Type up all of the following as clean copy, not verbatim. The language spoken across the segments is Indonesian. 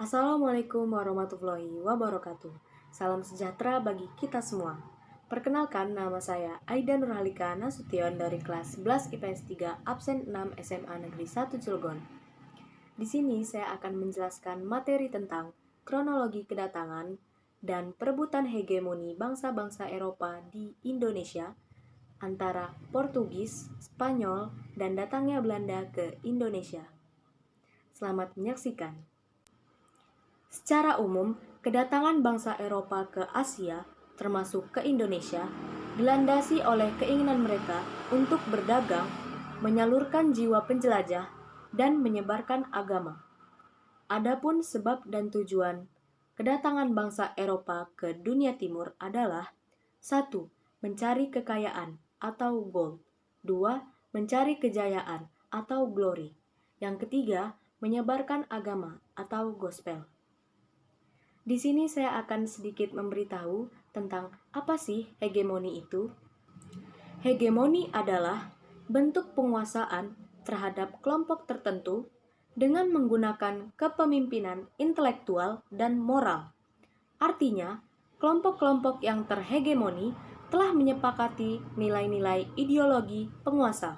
Assalamualaikum warahmatullahi wabarakatuh. Salam sejahtera bagi kita semua. Perkenalkan, nama saya Aida Nurhalika Nasution dari kelas 11 IPS 3 absen 6 SMA Negeri 1 Cilegon. Di sini saya akan menjelaskan materi tentang kronologi kedatangan dan perebutan hegemoni bangsa-bangsa Eropa di Indonesia antara Portugis, Spanyol, dan datangnya Belanda ke Indonesia. Selamat menyaksikan. Secara umum, kedatangan bangsa Eropa ke Asia, termasuk ke Indonesia, dilandasi oleh keinginan mereka untuk berdagang, menyalurkan jiwa penjelajah, dan menyebarkan agama. Adapun sebab dan tujuan kedatangan bangsa Eropa ke dunia timur adalah 1. Mencari kekayaan atau gold. 2. Mencari kejayaan atau glory. Yang ketiga, menyebarkan agama atau gospel. Di sini saya akan sedikit memberitahu tentang apa sih hegemoni itu. Hegemoni adalah bentuk penguasaan terhadap kelompok tertentu dengan menggunakan kepemimpinan intelektual dan moral. Artinya, kelompok-kelompok yang terhegemoni telah menyepakati nilai-nilai ideologi penguasa.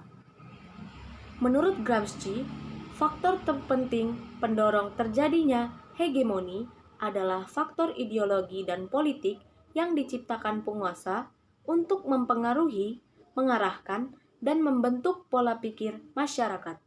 Menurut Gramsci, faktor terpenting pendorong terjadinya hegemoni adalah faktor ideologi dan politik yang diciptakan penguasa untuk mempengaruhi, mengarahkan, dan membentuk pola pikir masyarakat.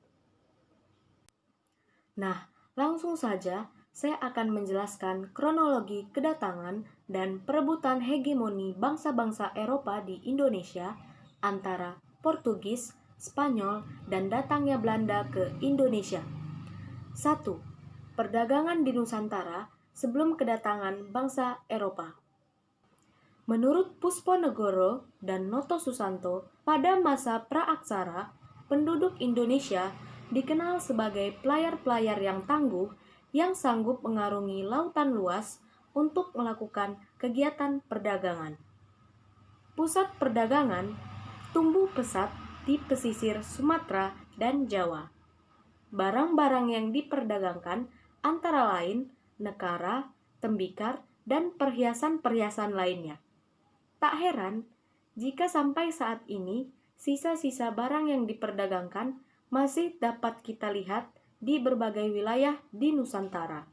Nah, langsung saja saya akan menjelaskan kronologi kedatangan dan perebutan hegemoni bangsa-bangsa Eropa di Indonesia antara Portugis, Spanyol, dan datangnya Belanda ke Indonesia. 1. Perdagangan di Nusantara sebelum kedatangan bangsa Eropa. Menurut Pusponegoro dan Noto Susanto, pada masa praaksara, penduduk Indonesia dikenal sebagai pelayar-pelayar yang tangguh yang sanggup mengarungi lautan luas untuk melakukan kegiatan perdagangan. Pusat perdagangan tumbuh pesat di pesisir Sumatera dan Jawa. Barang-barang yang diperdagangkan antara lain nekara, tembikar, dan perhiasan-perhiasan lainnya. Tak heran jika sampai saat ini sisa-sisa barang yang diperdagangkan masih dapat kita lihat di berbagai wilayah di Nusantara.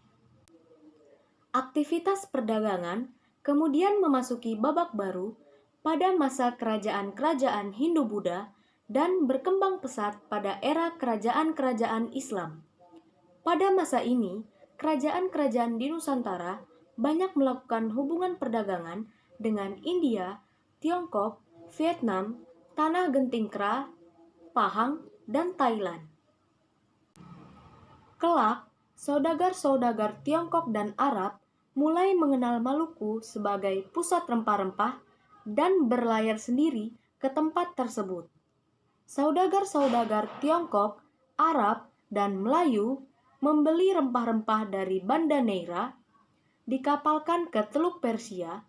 Aktivitas perdagangan kemudian memasuki babak baru pada masa kerajaan-kerajaan Hindu-Buddha dan berkembang pesat pada era kerajaan-kerajaan Islam. Pada masa ini, kerajaan-kerajaan di Nusantara banyak melakukan hubungan perdagangan dengan India, Tiongkok, Vietnam, Tanah Genting Kera, Pahang, dan Thailand. Kelak, saudagar-saudagar Tiongkok dan Arab mulai mengenal Maluku sebagai pusat rempah-rempah dan berlayar sendiri ke tempat tersebut. Saudagar-saudagar Tiongkok, Arab, dan Melayu membeli rempah-rempah dari Banda Neira, dikapalkan ke Teluk Persia,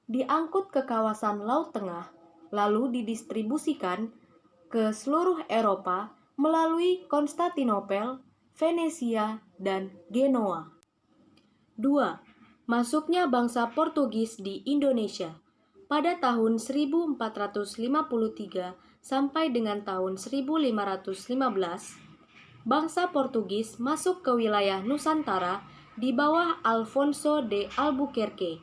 diangkut ke kawasan Laut Tengah, lalu didistribusikan ke seluruh Eropa melalui Konstantinopel, Venesia, dan Genoa. 2. Masuknya bangsa Portugis di Indonesia. Pada tahun 1453 sampai dengan tahun 1515, bangsa Portugis masuk ke wilayah Nusantara di bawah Alfonso de Albuquerque.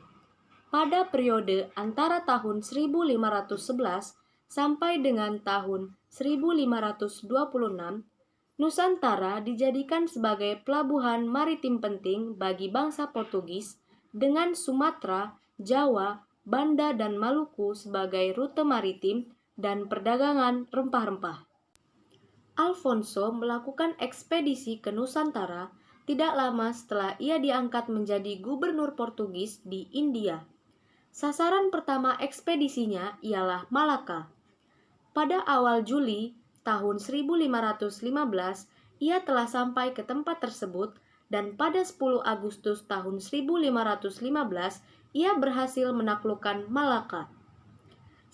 Pada periode antara tahun 1511 sampai dengan tahun 1526, Nusantara dijadikan sebagai pelabuhan maritim penting bagi bangsa Portugis dengan Sumatera, Jawa, Banda, dan Maluku sebagai rute maritim dan perdagangan rempah-rempah. Alfonso melakukan ekspedisi ke Nusantara tidak lama setelah ia diangkat menjadi gubernur Portugis di India. Sasaran pertama ekspedisinya ialah Malaka. Pada awal Juli tahun 1515, ia telah sampai ke tempat tersebut dan pada 10 Agustus tahun 1515, ia berhasil menaklukkan Malaka.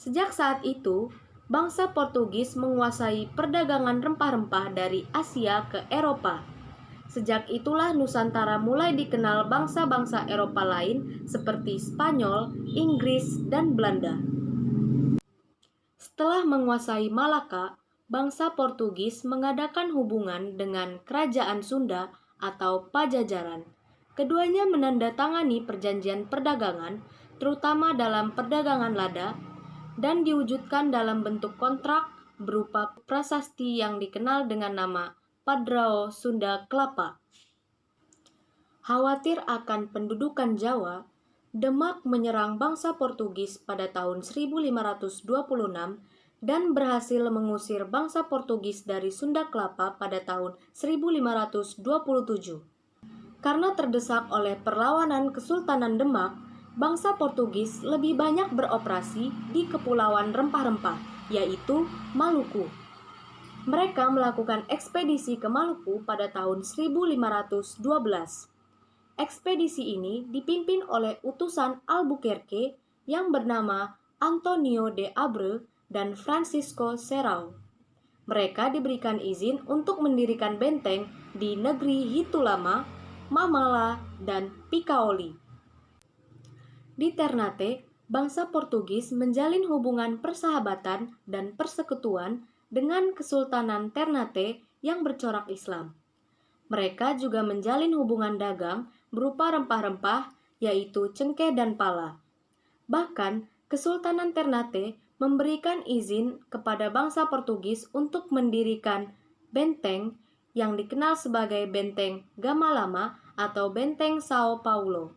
Sejak saat itu, bangsa Portugis menguasai perdagangan rempah-rempah dari Asia ke Eropa. Sejak itulah Nusantara mulai dikenal bangsa-bangsa Eropa lain seperti Spanyol, Inggris, dan Belanda. Setelah menguasai Malaka, bangsa Portugis mengadakan hubungan dengan Kerajaan Sunda atau Pajajaran. Keduanya menandatangani perjanjian perdagangan, terutama dalam perdagangan lada, dan diwujudkan dalam bentuk kontrak berupa prasasti yang dikenal dengan nama Padrao Sunda Kelapa. Khawatir akan pendudukan Jawa, Demak menyerang bangsa Portugis pada tahun 1526 dan berhasil mengusir bangsa Portugis dari Sunda Kelapa pada tahun 1527. Karena terdesak oleh perlawanan Kesultanan Demak, bangsa Portugis lebih banyak beroperasi di Kepulauan Rempah-Rempah, yaitu Maluku. Mereka melakukan ekspedisi ke Maluku pada tahun 1512. Ekspedisi ini dipimpin oleh utusan Albuquerque yang bernama Antonio de Abreu dan Francisco Serrao. Mereka diberikan izin untuk mendirikan benteng di negeri Hitulama, Mamala, dan Picaoli. Di Ternate, bangsa Portugis menjalin hubungan persahabatan dan persekutuan dengan Kesultanan Ternate yang bercorak Islam. Mereka juga menjalin hubungan dagang berupa rempah-rempah, yaitu cengkeh dan pala. Bahkan, Kesultanan Ternate memberikan izin kepada bangsa Portugis untuk mendirikan benteng yang dikenal sebagai Benteng Gamalama atau Benteng Sao Paulo.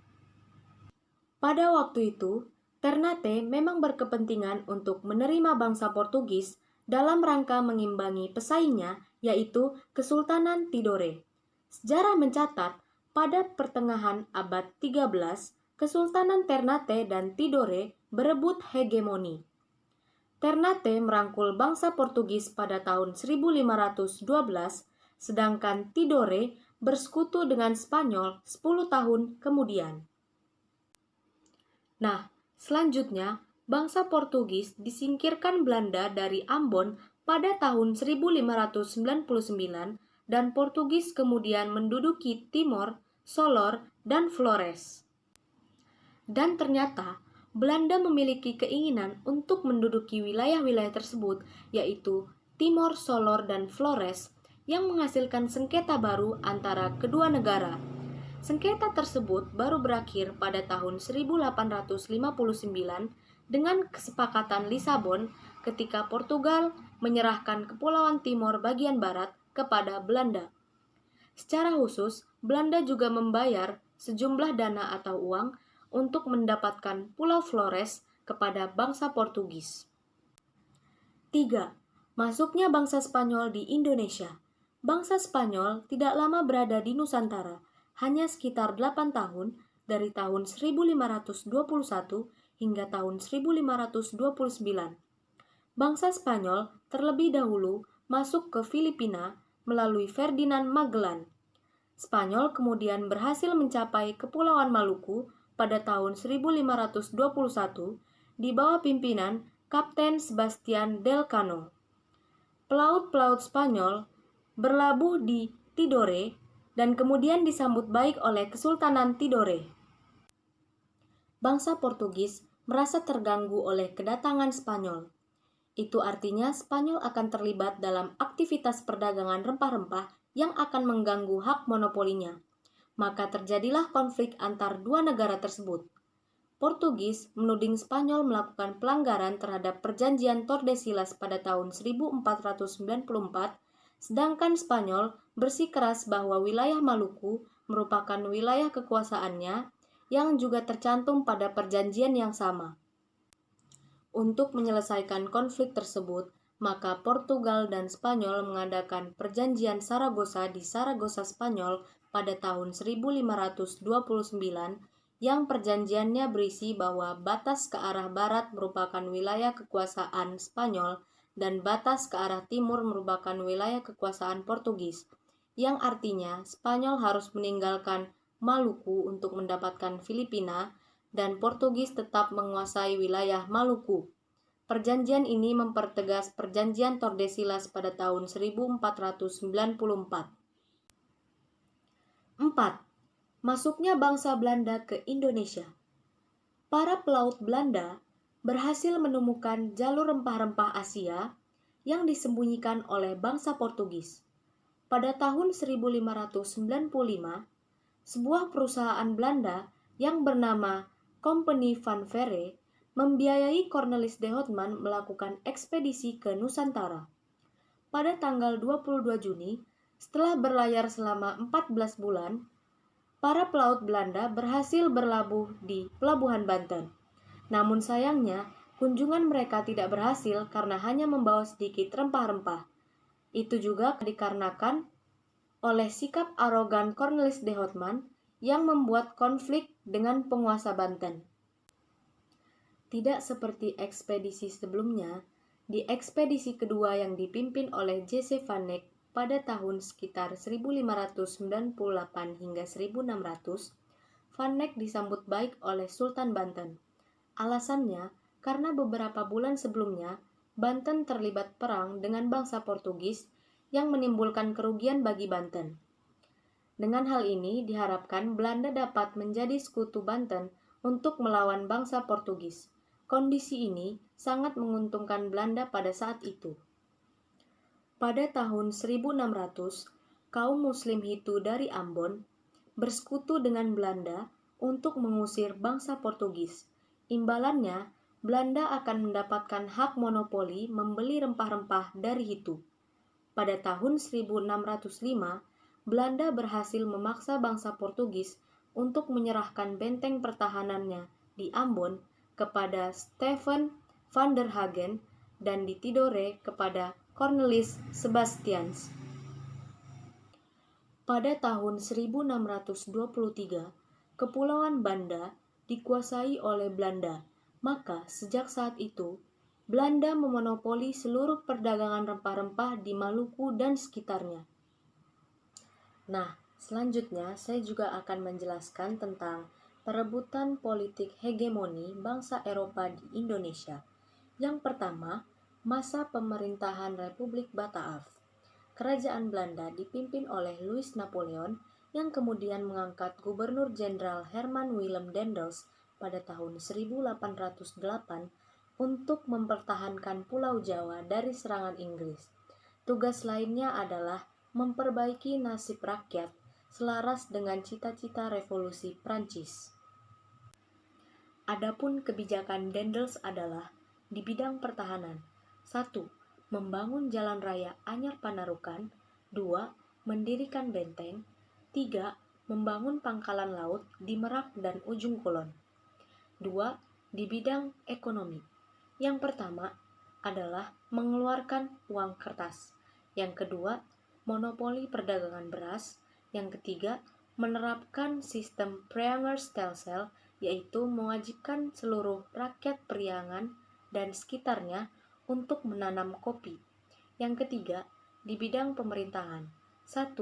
Pada waktu itu, Ternate memang berkepentingan untuk menerima bangsa Portugis dalam rangka mengimbangi pesaingnya, yaitu Kesultanan Tidore. Sejarah mencatat, pada pertengahan abad 13, Kesultanan Ternate dan Tidore berebut hegemoni. Ternate merangkul bangsa Portugis pada tahun 1512, sedangkan Tidore bersekutu dengan Spanyol 10 tahun kemudian. Nah, selanjutnya, bangsa Portugis disingkirkan Belanda dari Ambon pada tahun 1599 dan Portugis kemudian menduduki Timor, Solor, dan Flores. Dan ternyata, Belanda memiliki keinginan untuk menduduki wilayah-wilayah tersebut, yaitu Timor, Solor, dan Flores, yang menghasilkan sengketa baru antara kedua negara. Sengketa tersebut baru berakhir pada tahun 1859 dengan kesepakatan Lisabon ketika Portugal menyerahkan Kepulauan Timor bagian barat kepada Belanda. Secara khusus, Belanda juga membayar sejumlah dana atau uang untuk mendapatkan Pulau Flores kepada bangsa Portugis. 3. Masuknya bangsa Spanyol di Indonesia. Bangsa Spanyol tidak lama berada di Nusantara, hanya sekitar 8 tahun, dari tahun 1521 hingga tahun 1529. Bangsa Spanyol terlebih dahulu masuk ke Filipina melalui Ferdinand Magellan. Spanyol kemudian berhasil mencapai Kepulauan Maluku pada tahun 1521 di bawah pimpinan Kapten Sebastian Delcano. Pelaut-pelaut Spanyol berlabuh di Tidore dan kemudian disambut baik oleh Kesultanan Tidore. Bangsa Portugis merasa terganggu oleh kedatangan Spanyol. Itu artinya Spanyol akan terlibat dalam aktivitas perdagangan rempah-rempah yang akan mengganggu hak monopolinya. Maka terjadilah konflik antar dua negara tersebut. Portugis menuding Spanyol melakukan pelanggaran terhadap perjanjian Tordesillas pada tahun 1494, sedangkan Spanyol bersikeras bahwa wilayah Maluku merupakan wilayah kekuasaannya yang juga tercantum pada perjanjian yang sama. Untuk menyelesaikan konflik tersebut, maka Portugal dan Spanyol mengadakan perjanjian Saragossa di Saragossa, Spanyol pada tahun 1529 yang perjanjiannya berisi bahwa batas ke arah barat merupakan wilayah kekuasaan Spanyol dan batas ke arah timur merupakan wilayah kekuasaan Portugis, yang artinya Spanyol harus meninggalkan Maluku untuk mendapatkan Filipina dan Portugis tetap menguasai wilayah Maluku. Perjanjian ini mempertegas perjanjian Tordesillas pada tahun 1494. 4. Masuknya bangsa Belanda ke Indonesia. Para pelaut Belanda berhasil menemukan jalur rempah-rempah Asia yang disembunyikan oleh bangsa Portugis. Pada tahun 1595, sebuah perusahaan Belanda yang bernama Compagnie van Veere membiayai Cornelis de Houtman melakukan ekspedisi ke Nusantara. Pada tanggal 22 Juni, setelah berlayar selama 14 bulan, para pelaut Belanda berhasil berlabuh di Pelabuhan Banten. Namun sayangnya, kunjungan mereka tidak berhasil karena hanya membawa sedikit rempah-rempah. Itu juga dikarenakan oleh sikap arogan Cornelis de Houtman yang membuat konflik dengan penguasa Banten. Tidak seperti ekspedisi sebelumnya, di ekspedisi kedua yang dipimpin oleh J.C. van Eyck pada tahun sekitar 1598 hingga 1600, Van Eyck disambut baik oleh Sultan Banten. Alasannya, karena beberapa bulan sebelumnya, Banten terlibat perang dengan bangsa Portugis yang menimbulkan kerugian bagi Banten. Dengan hal ini, diharapkan Belanda dapat menjadi sekutu Banten untuk melawan bangsa Portugis. Kondisi ini sangat menguntungkan Belanda pada saat itu. Pada tahun 1600, kaum Muslim Hutu dari Ambon bersekutu dengan Belanda untuk mengusir bangsa Portugis. Imbalannya, Belanda akan mendapatkan hak monopoli membeli rempah-rempah dari Hutu. Pada tahun 1605, Belanda berhasil memaksa bangsa Portugis untuk menyerahkan benteng pertahanannya di Ambon kepada Stephen van der Hagen dan di Tidore kepada Cornelis Sebastians. Pada tahun 1623, Kepulauan Banda dikuasai oleh Belanda. Maka sejak saat itu, Belanda memonopoli seluruh perdagangan rempah-rempah di Maluku dan sekitarnya. Nah, selanjutnya saya juga akan menjelaskan tentang perebutan politik hegemoni bangsa Eropa di Indonesia. Yang pertama, masa pemerintahan Republik Bataaf. Kerajaan Belanda dipimpin oleh Louis Napoleon yang kemudian mengangkat Gubernur Jenderal Herman Willem Daendels pada tahun 1808 untuk mempertahankan Pulau Jawa dari serangan Inggris. Tugas lainnya adalah memperbaiki nasib rakyat selaras dengan cita-cita revolusi Prancis. Adapun kebijakan Daendels adalah di bidang pertahanan. 1. Membangun jalan raya Anyar Panarukan. 2. Mendirikan benteng. 3. Membangun pangkalan laut di Merak dan Ujung Kulon. 2. Di bidang ekonomi. Yang pertama adalah mengeluarkan uang kertas. Yang kedua, monopoli perdagangan beras. Yang ketiga, menerapkan sistem Priangerstelsel, yaitu mewajibkan seluruh rakyat Priangan dan sekitarnya untuk menanam kopi. Yang ketiga, di bidang pemerintahan. 1.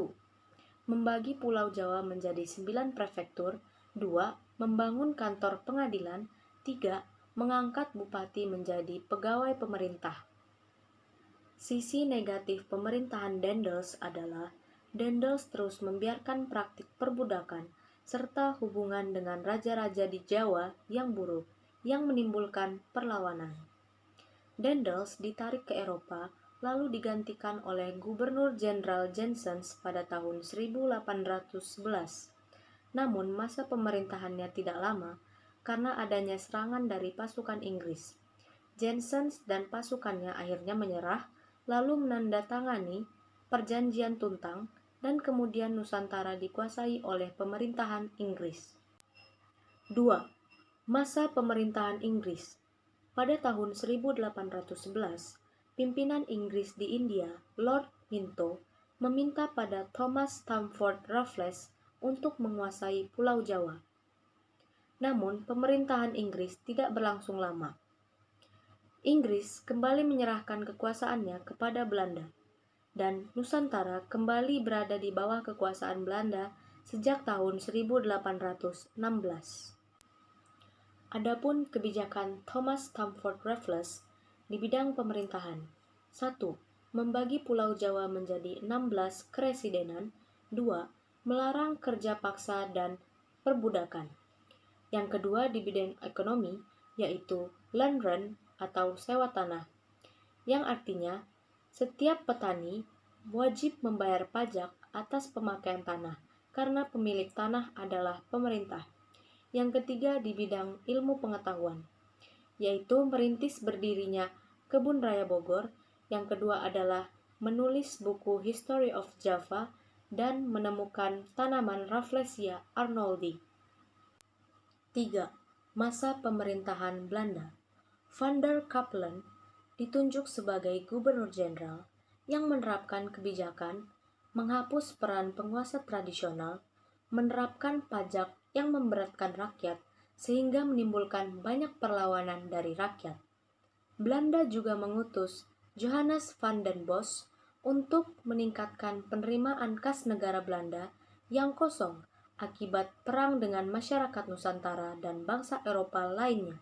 Membagi Pulau Jawa menjadi 9 prefektur. 2. Membangun kantor pengadilan. 3. Mengangkat bupati menjadi pegawai pemerintah. Sisi negatif pemerintahan Daendels adalah Daendels terus membiarkan praktik perbudakan serta hubungan dengan raja-raja di Jawa yang buruk yang menimbulkan perlawanan. Daendels ditarik ke Eropa lalu digantikan oleh Gubernur Jenderal Janssens pada tahun 1811. Namun masa pemerintahannya tidak lama karena adanya serangan dari pasukan Inggris. Janssens dan pasukannya akhirnya menyerah lalu menandatangani perjanjian Tuntang dan kemudian Nusantara dikuasai oleh pemerintahan Inggris. 2. Masa pemerintahan Inggris. Pada tahun 1811, pimpinan Inggris di India, Lord Minto, meminta pada Thomas Stamford Raffles untuk menguasai Pulau Jawa. Namun, pemerintahan Inggris tidak berlangsung lama. Inggris kembali menyerahkan kekuasaannya kepada Belanda, dan Nusantara kembali berada di bawah kekuasaan Belanda sejak tahun 1816. Adapun kebijakan Thomas Stamford Raffles di bidang pemerintahan. 1. Membagi Pulau Jawa menjadi 16 keresidenan. 2. melarang kerja paksa dan perbudakan. Yang kedua di bidang ekonomi, yaitu land rent atau sewa tanah, yang artinya setiap petani wajib membayar pajak atas pemakaian tanah karena pemilik tanah adalah pemerintah. Yang ketiga di bidang ilmu pengetahuan, yaitu merintis berdirinya Kebun Raya Bogor. Yang kedua adalah menulis buku History of Java dan menemukan tanaman Rafflesia arnoldii. 3. Masa pemerintahan Belanda. Van der Capellen ditunjuk sebagai gubernur jenderal yang menerapkan kebijakan menghapus peran penguasa tradisional, menerapkan pajak yang memberatkan rakyat sehingga menimbulkan banyak perlawanan dari rakyat. Belanda juga mengutus Johannes van den Bosch untuk meningkatkan penerimaan kas negara Belanda yang kosong akibat perang dengan masyarakat Nusantara dan bangsa Eropa lainnya.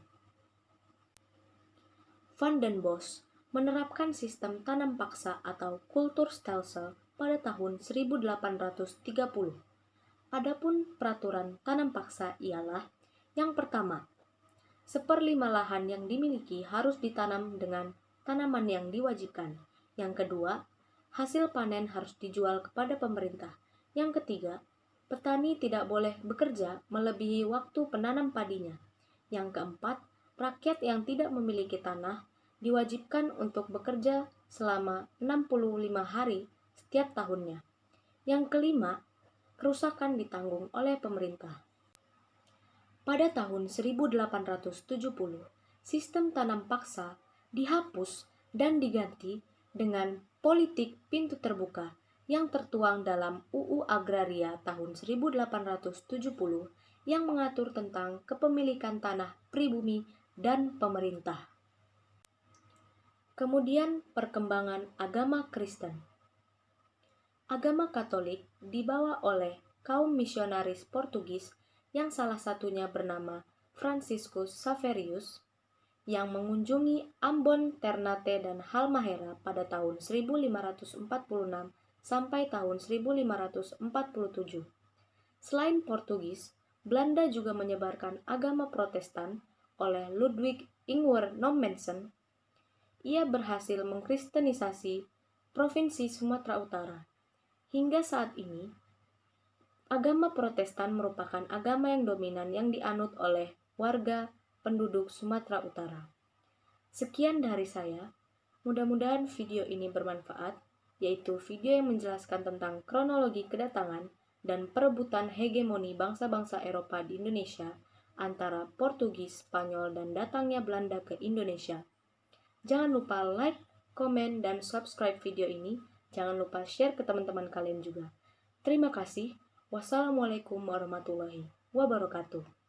Van den Bosch menerapkan sistem tanam paksa atau kulturstelsel pada tahun 1830. Adapun peraturan tanam paksa ialah: yang pertama, 1/5 lahan yang dimiliki harus ditanam dengan tanaman yang diwajibkan. Yang kedua, hasil panen harus dijual kepada pemerintah. Yang ketiga, petani tidak boleh bekerja melebihi waktu penanam padinya. Yang keempat, rakyat yang tidak memiliki tanah diwajibkan untuk bekerja selama 65 hari setiap tahunnya. Yang kelima, kerusakan ditanggung oleh pemerintah. Pada tahun 1870, sistem tanam paksa dihapus dan diganti dengan politik pintu terbuka yang tertuang dalam UU Agraria tahun 1870 yang mengatur tentang kepemilikan tanah pribumi dan pemerintah. Kemudian perkembangan agama Kristen. Agama Katolik dibawa oleh kaum misionaris Portugis yang salah satunya bernama Franciscus Xaverius yang mengunjungi Ambon, Ternate, dan Halmahera pada tahun 1546 sampai tahun 1547. Selain Portugis, Belanda juga menyebarkan agama Protestan oleh Ludwig Ingwer Nommensen. Ia berhasil mengkristenisasi Provinsi Sumatera Utara. Hingga saat ini, agama Protestan merupakan agama yang dominan yang dianut oleh warga penduduk Sumatera Utara. Sekian dari saya. Mudah-mudahan video ini bermanfaat, yaitu video yang menjelaskan tentang kronologi kedatangan dan perebutan hegemoni bangsa-bangsa Eropa di Indonesia antara Portugis, Spanyol, dan datangnya Belanda ke Indonesia. Jangan lupa like, komen, dan subscribe video ini. Jangan lupa share ke teman-teman kalian juga. Terima kasih. Wassalamualaikum warahmatullahi wabarakatuh.